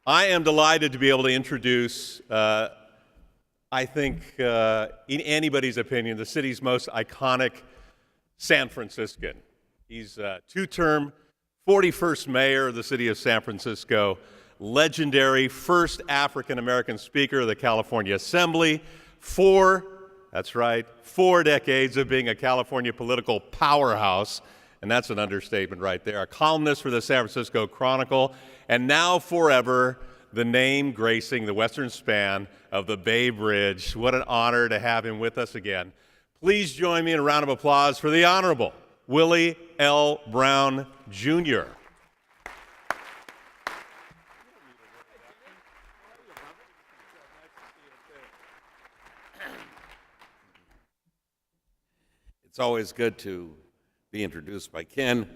I am delighted to be able to introduce, I think, in anybody's opinion, the city's most iconic San Franciscan. He's a two-term, 41st mayor of the city of San Francisco, legendary first African-American speaker of the California Assembly, that's right, 4 decades of being a California political powerhouse, and that's an understatement right there, a columnist for the San Francisco Chronicle, and now forever, the name gracing the western span of the Bay Bridge. What an honor to have him with us again. Please join me in a round of applause for the Honorable Willie L. Brown, Jr. It's always good to be introduced by Ken.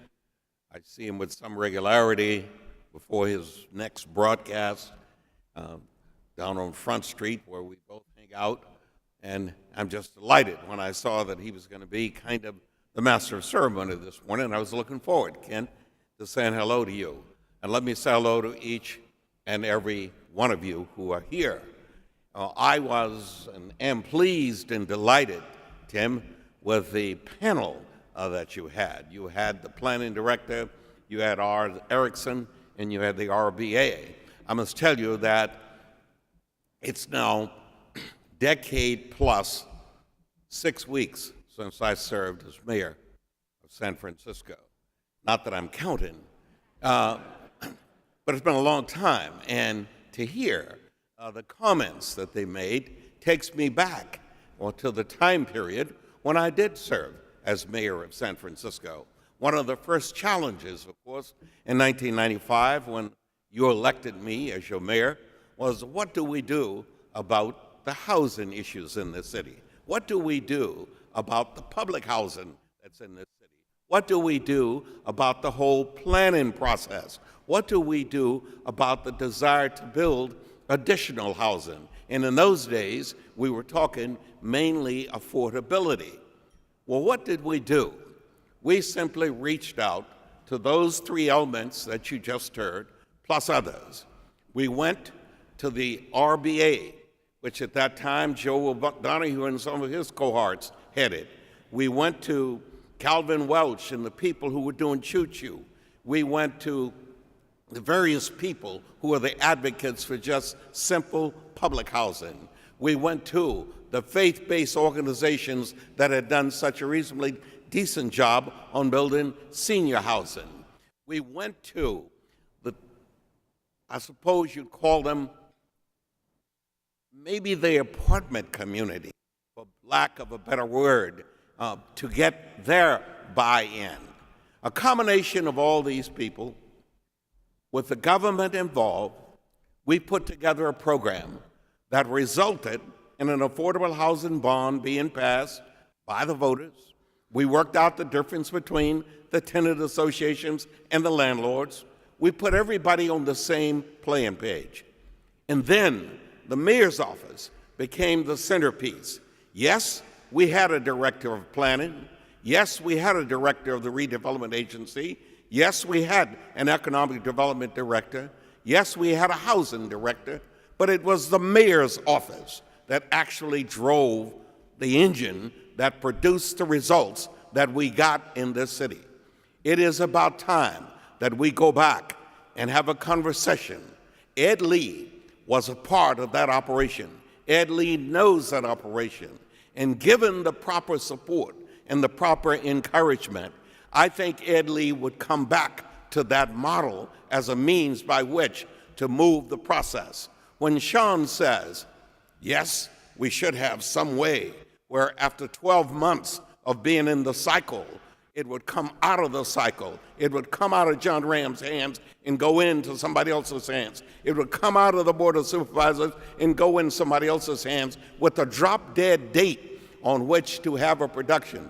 I see him with some regularity before his next broadcast down on Front Street where we both hang out. And I'm just delighted when I saw that he was going to be kind of the master of ceremony this morning. I was looking forward, Ken, to saying hello to you. And let me say hello to each and every one of you who are here. I was and am pleased and delighted, Tim, with the panel that you had. You had the planning director, you had R. Erickson, and you had the RBA. I must tell you that it's now decade plus 6 weeks since I served as mayor of San Francisco. Not that I'm counting, but it's been a long time. And to hear the comments that they made takes me back to the time period when I did serve as mayor of San Francisco. One of the first challenges, of course, in 1995 when you elected me as your mayor was, what do we do about the housing issues in this city? What do we do about the public housing that's in this city? What do we do about the whole planning process? What do we do about the desire to build additional housing? And in those days, we were talking mainly affordability. Well, what did we do? We simply reached out to those 3 elements that you just heard, plus others. We went to the RBA, which at that time Joe Donahue and some of his cohorts headed. We went to Calvin Welch and the people who were doing choo-choo. We went to the various people who are the advocates for just simple public housing. We went to the faith-based organizations that had done such a reasonably decent job on building senior housing. We went to I suppose you'd call them maybe the apartment community, for lack of a better word, to get their buy-in. A combination of all these people, with the government involved, we put together a program that resulted in an affordable housing bond being passed by the voters. We worked out the difference between the tenant associations and the landlords. We put everybody on the same playing page. And then the mayor's office became the centerpiece. Yes, we had a director of planning. Yes, we had a director of the redevelopment agency. Yes, we had an economic development director. Yes, we had a housing director. But it was the mayor's office that actually drove the engine that produced the results that we got in this city. It is about time that we go back and have a conversation. Ed Lee was a part of that operation. Ed Lee knows that operation. And given the proper support and the proper encouragement, I think Ed Lee would come back to that model as a means by which to move the process. When Sean says, yes, we should have some way where after 12 months of being in the cycle, it would come out of the cycle. It would come out of John Ram's hands and go into somebody else's hands. It would come out of the Board of Supervisors and go in somebody else's hands with a drop-dead date on which to have a production.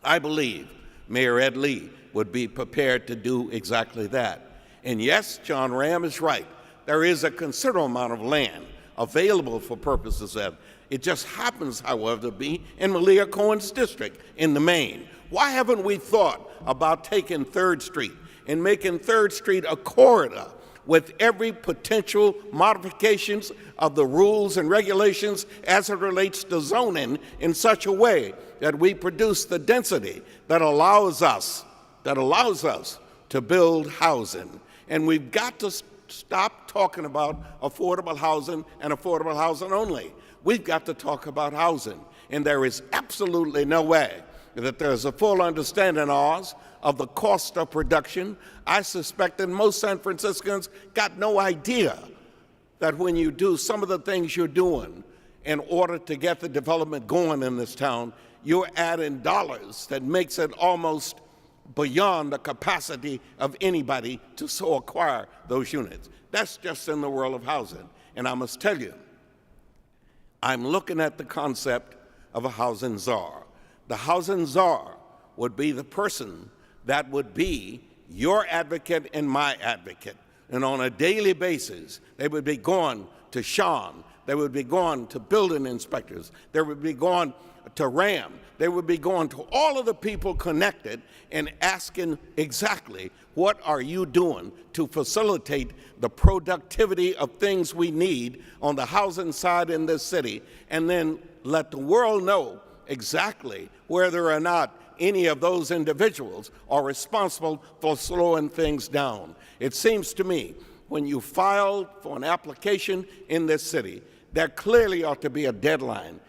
I believe Mayor Ed Lee would be prepared to do exactly that. And yes, John Ram is right. There is a considerable amount of land available for purposes of it. Just happens, however, to be in Malia Cohen's district in the Maine. Why haven't we thought about taking 3rd Street and making 3rd Street a corridor with every potential modifications of the rules and regulations as it relates to zoning in such a way that we produce the density that allows us to build housing. And we've got to stop talking about affordable housing and affordable housing only. We've got to talk about housing. And there is absolutely no way that there's a full understanding of the cost of production. I suspect that most San Franciscans got no idea that when you do some of the things you're doing in order to get the development going in this town, you're adding dollars that makes it almost beyond the capacity of anybody to so acquire those units. That's just in the world of housing. And I must tell you, I'm looking at the concept of a housing czar. The housing czar would be the person that would be your advocate and my advocate. And on a daily basis, they would be going to Sean, they would be going to building inspectors, they would be going to RAM, they would be going to all of the people connected and asking exactly, what are you doing to facilitate the productivity of things we need on the housing side in this city, and then let the world know exactly whether or not any of those individuals are responsible for slowing things down. It seems to me, when you file for an application in this city, there clearly ought to be a deadline.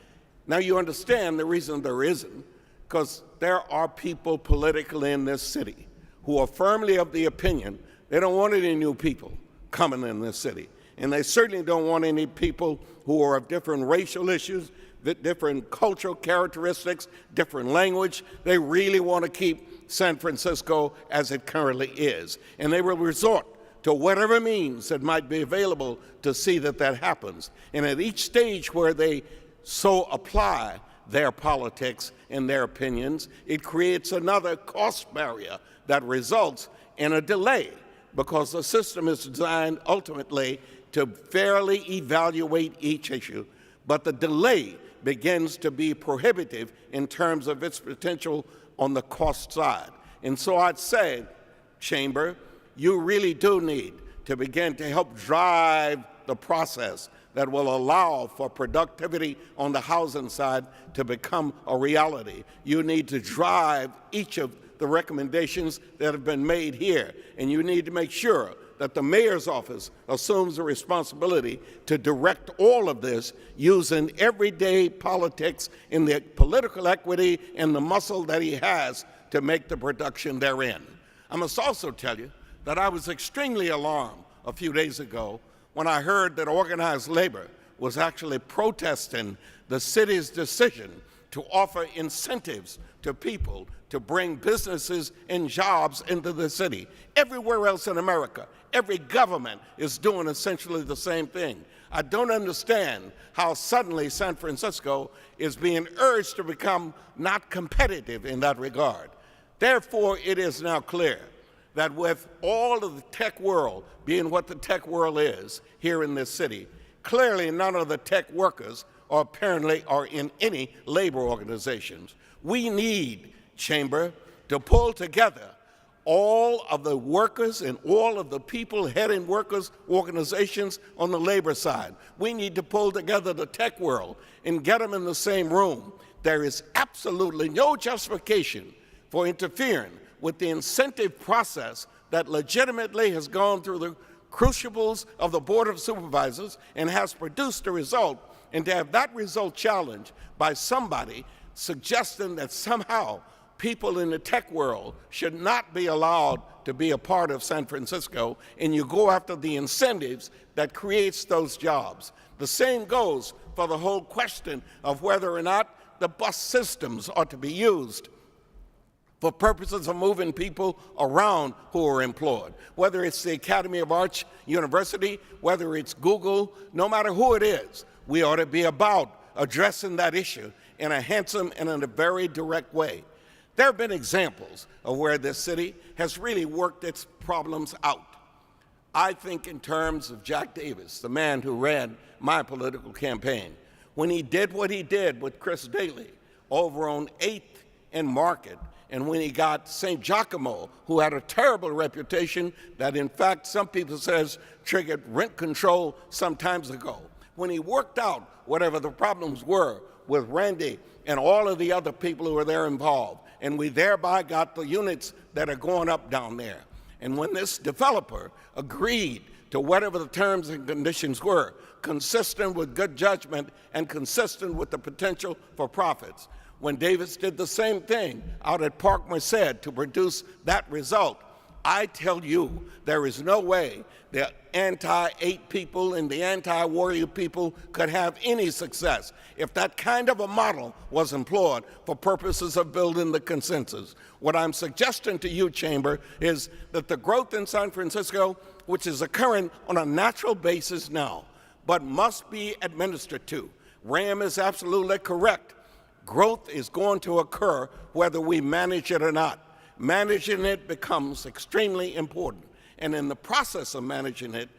Now, you understand the reason there isn't, because there are people politically in this city who are firmly of the opinion they don't want any new people coming in this city. And they certainly don't want any people who are of different racial issues, different cultural characteristics, different language. They really want to keep San Francisco as it currently is. And they will resort to whatever means that might be available to see that that happens. And at each stage where they so apply their politics and their opinions, it creates another cost barrier that results in a delay, because the system is designed ultimately to fairly evaluate each issue. But the delay begins to be prohibitive in terms of its potential on the cost side. And so I'd say, Chamber, you really do need to begin to help drive the process that will allow for productivity on the housing side to become a reality. You need to drive each of the recommendations that have been made here, and you need to make sure that the mayor's office assumes the responsibility to direct all of this using everyday politics in the political equity and the muscle that he has to make the production therein. I must also tell you that I was extremely alarmed a few days ago when I heard that organized labor was actually protesting the city's decision to offer incentives to people to bring businesses and jobs into the city. Everywhere else in America, every government is doing essentially the same thing. I don't understand how suddenly San Francisco is being urged to become not competitive in that regard. Therefore, it is now clear that with all of the tech world being what the tech world is here in this city, clearly none of the tech workers apparently are in any labor organizations. We need, Chamber, to pull together all of the workers and all of the people heading workers' organizations on the labor side. We need to pull together the tech world and get them in the same room. There is absolutely no justification for interfering with the incentive process that legitimately has gone through the crucibles of the Board of Supervisors and has produced a result, and to have that result challenged by somebody suggesting that somehow people in the tech world should not be allowed to be a part of San Francisco, and you go after the incentives that creates those jobs. The same goes for the whole question of whether or not the bus systems ought to be used for purposes of moving people around who are employed. Whether it's the Academy of Arts University, whether it's Google, no matter who it is, we ought to be about addressing that issue in a handsome and in a very direct way. There have been examples of where this city has really worked its problems out. I think in terms of Jack Davis, the man who ran my political campaign, when he did what he did with Chris Daley over on 8th and Market And when he got St. Giacomo, who had a terrible reputation that in fact some people says triggered rent control some times ago, when he worked out whatever the problems were with Randy and all of the other people who were there involved, and we thereby got the units that are going up down there. And when this developer agreed to whatever the terms and conditions were, consistent with good judgment and consistent with the potential for profits, when Davis did the same thing out at Park Merced to produce that result, I tell you, there is no way the anti-8 people and the anti-warrior people could have any success if that kind of a model was employed for purposes of building the consensus. What I'm suggesting to you, Chamber, is that the growth in San Francisco, which is occurring on a natural basis now, but must be administered to. Ram is absolutely correct. Growth is going to occur whether we manage it or not. Managing it becomes extremely important. And in the process of managing it,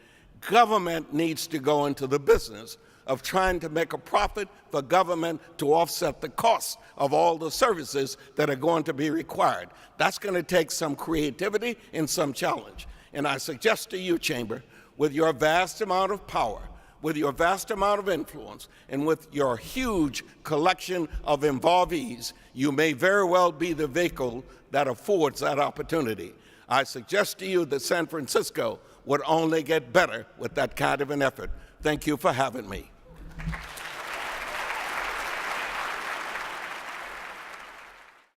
government needs to go into the business of trying to make a profit for government to offset the costs of all the services that are going to be required. That's going to take some creativity and some challenge. And I suggest to you, Chamber, with your vast amount of power, with your vast amount of influence, and with your huge collection of involvees, you may very well be the vehicle that affords that opportunity. I suggest to you that San Francisco would only get better with that kind of an effort. Thank you for having me.